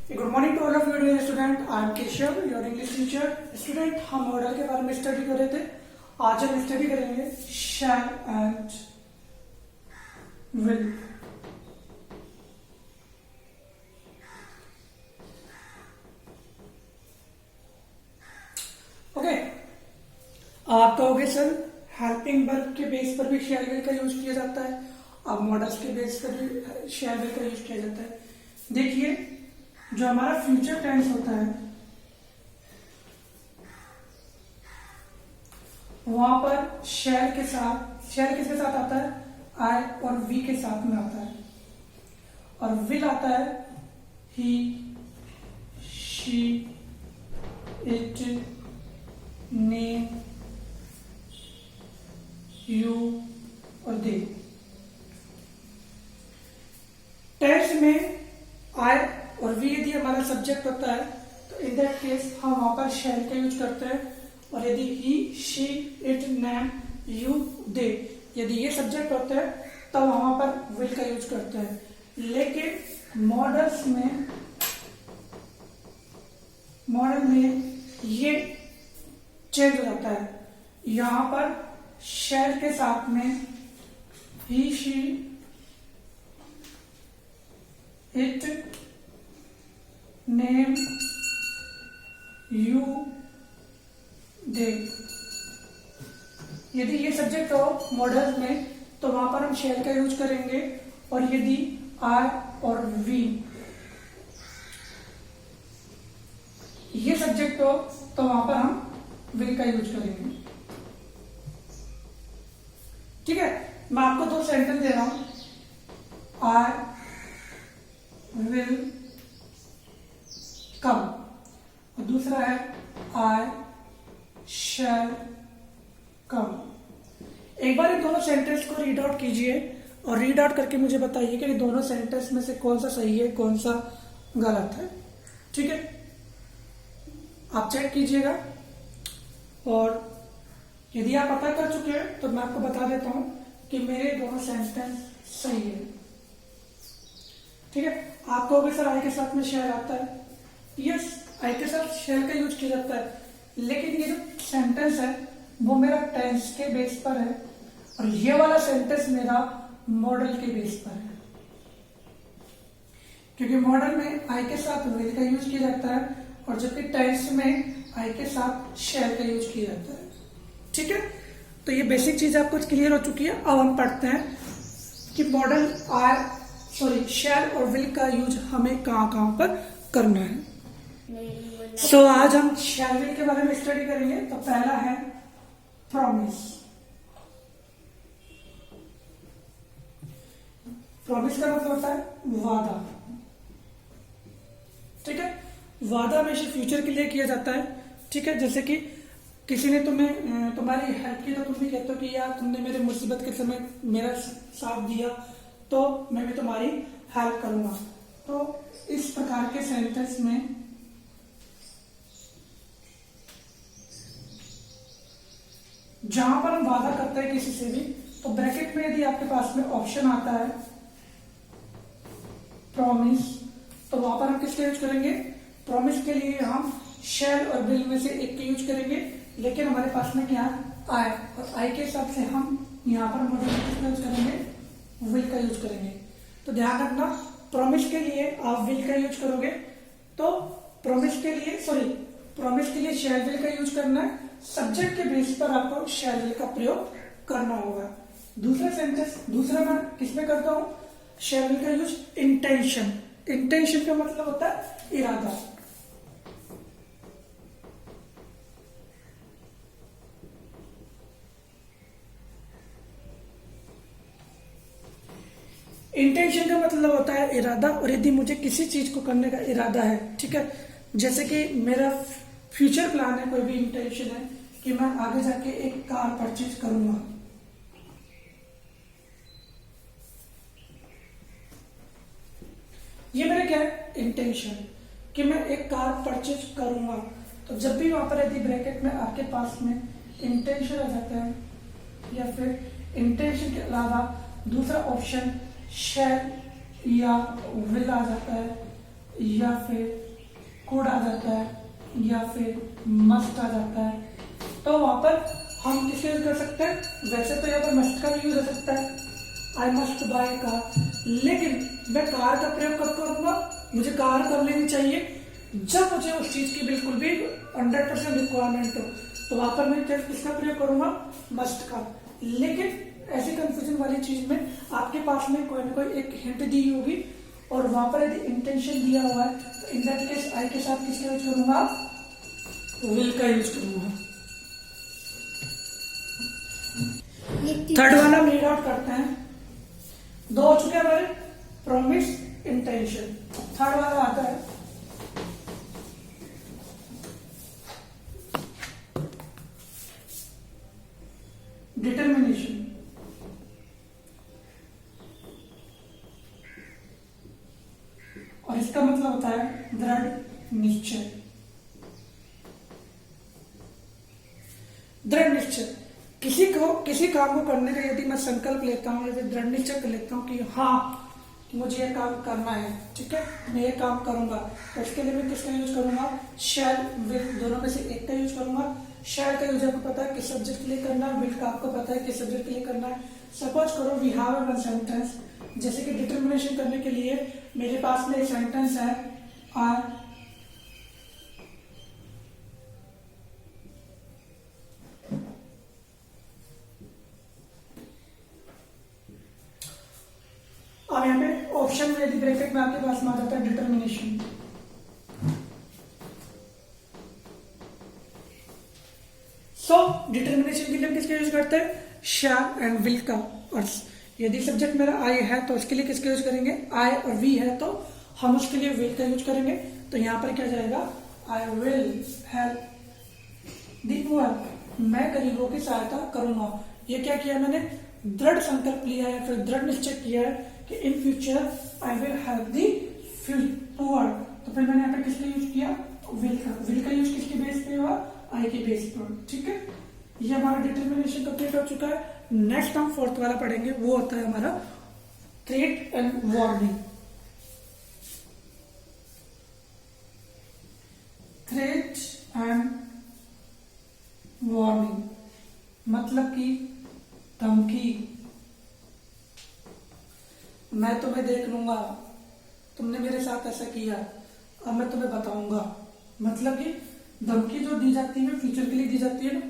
Good morning to all of you dear student. I am Keshav, your English teacher. Student, हम model के बारे में study कर रहे थे। आज हम स्टडी करेंगे शैल एंड विल। ओके, आप कहोगे सर हेल्पिंग वर्ब के बेस पर भी शैल विल का यूज किया जाता है, अब मॉडल्स के बेस पर भी शैल विल का यूज किया जाता है। देखिए, जो हमारा फ्यूचर टेंस होता है वहां पर शैल के किसके साथ आता है? आई और वी के साथ में आता है। और विल आता है ही, शी, इट, ने, यू और दे। टेंस में आई और वी यदि हमारा सब्जेक्ट होता है तो इन दैट केस हम वहां पर शैल का यूज करते हैं। और यदि ही, शी, इट, नैम, यू, दे यदि ये सब्जेक्ट होते हैं तब हम वहां पर विल का यूज करते हैं। लेकिन मॉडल में ये चेंज हो जाता है। यहां पर शैल के साथ में ही, शी, इट, नेम, यू, दे यदि ये सब्जेक्ट हो मॉडल में तो वहां पर हम शैल का यूज करेंगे। और यदि आई और वी ये सब्जेक्ट हो तो वहां पर हम विल का यूज करेंगे। ठीक है, मैं आपको दो सेंटेंस दे रहा हूं। आई विल कम और दूसरा है आई शैल कम। एक बार इन दोनों सेंटेंस को रीड आउट कीजिए और रीड आउट करके मुझे बताइए कि इन दोनों सेंटेंस में से कौन सा सही है, कौन सा गलत है। ठीक है, आप चेक कीजिएगा। और यदि आप पता कर चुके हैं तो मैं आपको बता देता हूं कि मेरे दोनों सेंटेंस सही है। ठीक है, आप कहोगे सर आई के साथ में शैल आता है। यस, आई के साथ शैल का यूज किया जाता है, लेकिन ये जो सेंटेंस है वो मेरा टेंस के बेस पर है और ये वाला सेंटेंस मेरा मॉडल के बेस पर है। क्योंकि मॉडल में आई के साथ विल का यूज किया जाता है और जबकि टेंस में आई के साथ शैल का यूज किया जाता है। ठीक है, तो ये बेसिक चीज आपको क्लियर हो चुकी है। अब हम पढ़ते हैं कि मॉडल शैल और विल का यूज हमें कहां पर करना है। सो आज हम शैल विल के बारे में स्टडी करेंगे। तो पहला है प्रॉमिस। प्रॉमिस का मतलब होता है वादा। ठीक है, वादा हमेशा फ्यूचर के लिए किया जाता है। ठीक है, जैसे कि किसी ने तुम्हारी हेल्प की तो तुम भी कहते हो कि यार तुमने मेरे मुसीबत के समय मेरा साथ दिया तो मैं भी तुम्हारी हेल्प करूंगा। तो इस प्रकार के सेंटेंस में जहां पर हम वादा करते हैं किसी से भी तो ब्रैकेट में यदि आपके पास में ऑप्शन आता है प्रॉमिस तो वहां पर हम किसका यूज करेंगे? प्रॉमिस के लिए हम शैल और विल में से एक का यूज करेंगे, लेकिन हमारे पास में क्या आई और आई के हिसाब से हम यहां पर मॉडल में किसका यूज करेंगे? विल का यूज करेंगे। तो ध्यान रखना, प्रॉमिस के लिए आप विल का यूज करोगे तो प्रॉमिस के लिए शैल विल का यूज करना है। सब्जेक्ट के बेस पर आपको शैल विल का प्रयोग करना होगा। दूसरा मैं किसमें करता हूं शैल विल का यूज? इंटेंशन। इंटेंशन का मतलब होता है इरादा। इंटेंशन का मतलब होता है इरादा। और यदि मुझे किसी चीज को करने का इरादा है, ठीक है, जैसे कि मेरा फ्यूचर प्लान है, कोई भी इंटेंशन है कि मैं आगे जाके एक कार परचेज करूंगा, ये मेरा क्या है? इंटेंशन कि मैं एक कार परचेज करूंगा। तो जब भी वहां पर यदि ब्रैकेट में आपके पास में इंटेंशन आ जाता है या फिर इंटेंशन के अलावा दूसरा ऑप्शन शैल या विल आ जाता है, या फिर कुड आ जाता है या फिर मस्ट आ जाता है, तो वहां पर हम किसे यूज कर सकते हैं? वैसे तो यहाँ पर मस्ट का भी यूज हो सकता है, आई मस्ट बाय कार, लेकिन मैं कार का प्रयोग कब करूंगा? मुझे कार कब लेनी चाहिए? जब मुझे उस चीज की बिल्कुल भी 100% रिक्वायरमेंट हो, तो वहां पर मैं किसका प्रयोग करूंगा? मस्ट का। लेकिन ऐसी कंफ्यूजन वाली चीज में आपके पास में कोई ना कोई एक हिंट दी होगी, और वहां पर यदि इंटेंशन दिया हुआ है तो इन दैट केस आई के साथ किसका यूज करूंगा? विल का यूज करूंगा। थर्ड वाला हम रीड आउट करते हैं। दो हो चुके हमारे, प्रॉमिस, इंटेंशन। थर्ड वाला आता है डिटर्मिनेशन। और इसका मतलब होता है दृढ़ निश्चय। दृढ़ निश्चय, किसी काम को करने का यदि मैं संकल्प लेता हूं या फिर दृढ़ निश्चय कर लेता हूं कि हाँ मुझे ये काम करना है, ठीक है, मैं ये काम करूंगा, तो इसके लिए मैं किसका यूज करूंगा? शैल, विल, दोनों में से एक का यूज करूंगा। शैल का यूज आपको पता है किस सब्जेक्ट के लिए करना है, विल का आपको पता है किस सब्जेक्ट के लिए करना है। सपोज करो we have a one sentence, जैसे कि डिटर्मिनेशन करने के लिए मेरे पास में एक सेंटेंस है, आई अब यहाँ पे ऑप्शन में यदि ब्रैकेट में आपके पास में आ जाता है डिटर्मिनेशन, सो डिटर्मिनेशन के लिए किसका यूज करते हैं? शैल एंड विल का। और यदि सब्जेक्ट मेरा आई है तो उसके लिए किसका यूज करेंगे? आई, और वी है तो हम उसके लिए विल का यूज करेंगे। तो यहां पर क्या जाएगा? I will help the poor, मैं गरीबों की सहायता करूंगा। ये क्या किया मैंने? दृढ़ संकल्प लिया है, फिर दृढ़ निश्चय किया है कि in future I will help the poor. तो फिर मैंने यहाँ पे किसका यूज किया? विल का। विल का यूज किसके बेस पे हुआ? आई के बेस पर, ठीक है। ये हमारा डिटर्मिनेशन कंप्लीट हो चुका है। नेक्स्ट हम फोर्थ वाला पढ़ेंगे, वो होता है हमारा threat and warning. Threat and warning मतलब कि धमकी। मैं तुम्हें देख लूंगा, तुमने मेरे साथ ऐसा किया, अब मैं तुम्हें बताऊंगा। मतलब कि धमकी जो दी जाती है फ्यूचर के लिए दी जाती है ना,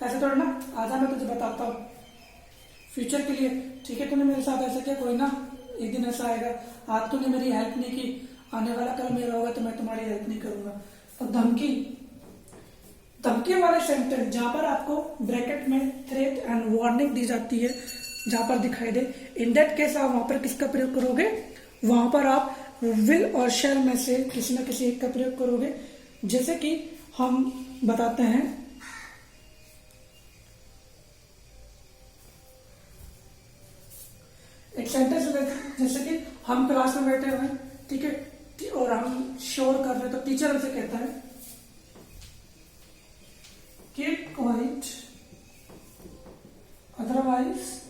ऐसे थोड़ा ना आजा मैं तुझे बताता हूँ फ्यूचर के लिए, ठीक है, तूने मेरे साथ ऐसा किया, कोई ना एक दिन ऐसा आएगा, आज तूने मेरी हेल्प नहीं की, आने वाला कल मेरा होगा तो मैं तुम्हारी हेल्प नहीं करूंगा। तो धमकी, धमकी वाले सेंटेंस जहां पर आपको ब्रैकेट में थ्रेट एंड वार्निंग दी जाती है, जहां पर दिखाई दे, इन दैट केस आप वहां पर किसका प्रयोग करोगे? वहां पर आप विल और शैल में से किसी न किसी एक का प्रयोग करोगे। जैसे कि हम बताते हैं, एक सेंटेंस जैसे कि हम क्लास में बैठे हुए हैं, ठीक है, और हम शोर कर रहे हैं, तो टीचर हमसे कहता है कीप क्वाइट अदरवाइज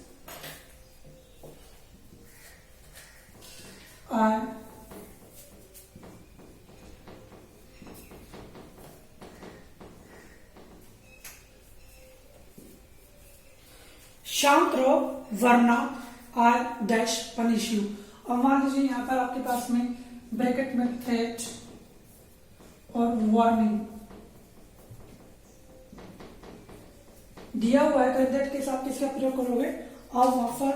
आई शांत रहो वरना आई डैश पनिश यू। और मान लीजिए यहां पर आपके पास में ब्रैकेट में थ्रेट और वार्निंग दिया हुआ है, तो इन दैट केस आप किसका प्रयोग करोगे? और वहां पर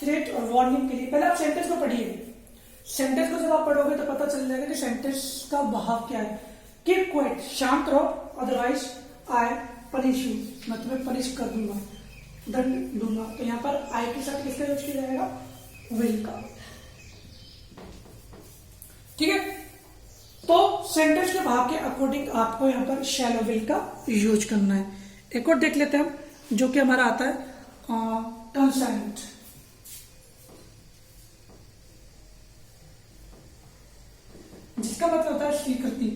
थ्रेट और वार्निंग के लिए पहले आप सेंटेंस को पढ़िए। सेंटेंस को जब आप पढ़ोगे तो पता चल जाएगा कि सेंटेंस का भाव क्या है। कीप क्वाइट, शांत रहो, अदरवाइज आई पनिश यू, मैं तुम्हें पनिश कर दूंगा, दंड दूंगा। तो यहाँ पर आई के साथ किसका यूज किया जाएगा? विल का, ठीक है। तो सेंटेंस के भाव के अकॉर्डिंग आपको यहाँ पर शैल और विल का यूज करना है। एक और देख लेते हैं हम, जो कि हमारा आता है कंसेंट। जिसका मतलब होता है स्वीकृति।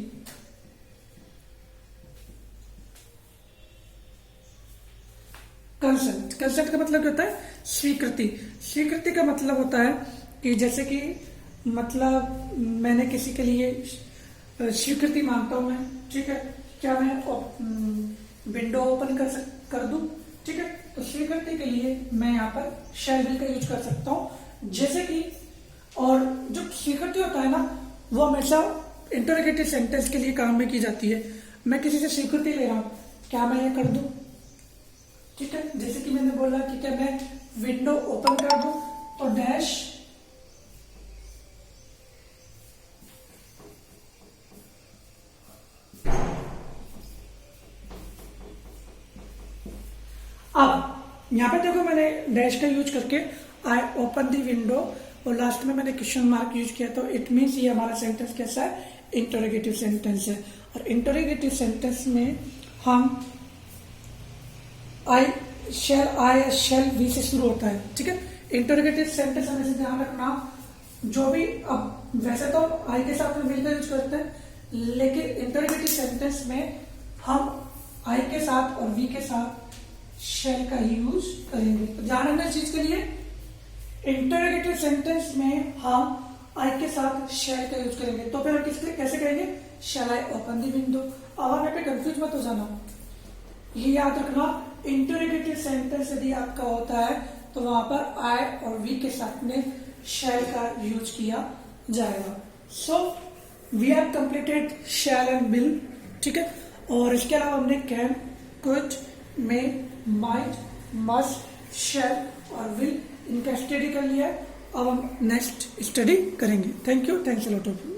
कंसेंट, कंसेंट का मतलब क्या होता है? स्वीकृति। स्वीकृति का मतलब होता है कि जैसे कि मतलब मैंने किसी के लिए स्वीकृति मांगता हूं मैं, ठीक है, क्या मैं विंडो ओपन कर दूं, ठीक है, तो स्वीकृति के लिए मैं यहाँ पर शैल विल का यूज कर सकता हूं, जैसे कि, और जो स्वीकृति होता है ना वो हमेशा इंटरोगेटिव सेंटेंस के लिए काम में की जाती है। मैं किसी से स्वीकृति ले रहा हूं, क्या मैं ये कर दूं, ठीक है, जैसे कि मैंने बोला कि क्या मैं विंडो ओपन कर दूं, तो डैश अब यहां पे देखो मैंने डैश का यूज करके आई ओपन दी विंडो और लास्ट में मैंने क्वेश्चन मार्क यूज किया, तो इट मीन्स ये हमारा सेंटेंस कैसा है, इंटरोगेटिव सेंटेंस है। और इंटरोगेटिव सेंटेंस में हम आई शेल वी से शुरू होता है, ठीक है। इंटरोगेटिव सेंटेंस हमें ध्यान रखना, जो भी, अब वैसे तो आई के साथ में विल का यूज करते हैं, लेकिन इंटरोगेटिव सेंटेंस में हम आई के साथ और वी के साथ शेल का यूज करेंगे। तो ध्यान रखना इस चीज के लिए, इंटरोगेटिव सेंटेंस में हम आई के साथ शेल का यूज करेंगे। तो फिर हम कैसे करेंगे, शैल आई ओपन दी विंडो। अब हमें पे कंफ्यूज मत हो जाना, ये याद रखना, इंटरोगेटिव सेंटेंस यदि आपका होता है तो वहां पर आई और वी के साथ में शैल का यूज किया जाएगा। So we are completed shall and will, ठीक है। और इसके अलावा हमने can, could, may, might, must, shall और विल इनका स्टडी कर लिया है। अब हम नेक्स्ट स्टडी करेंगे। Thank you, thanks a lot of you.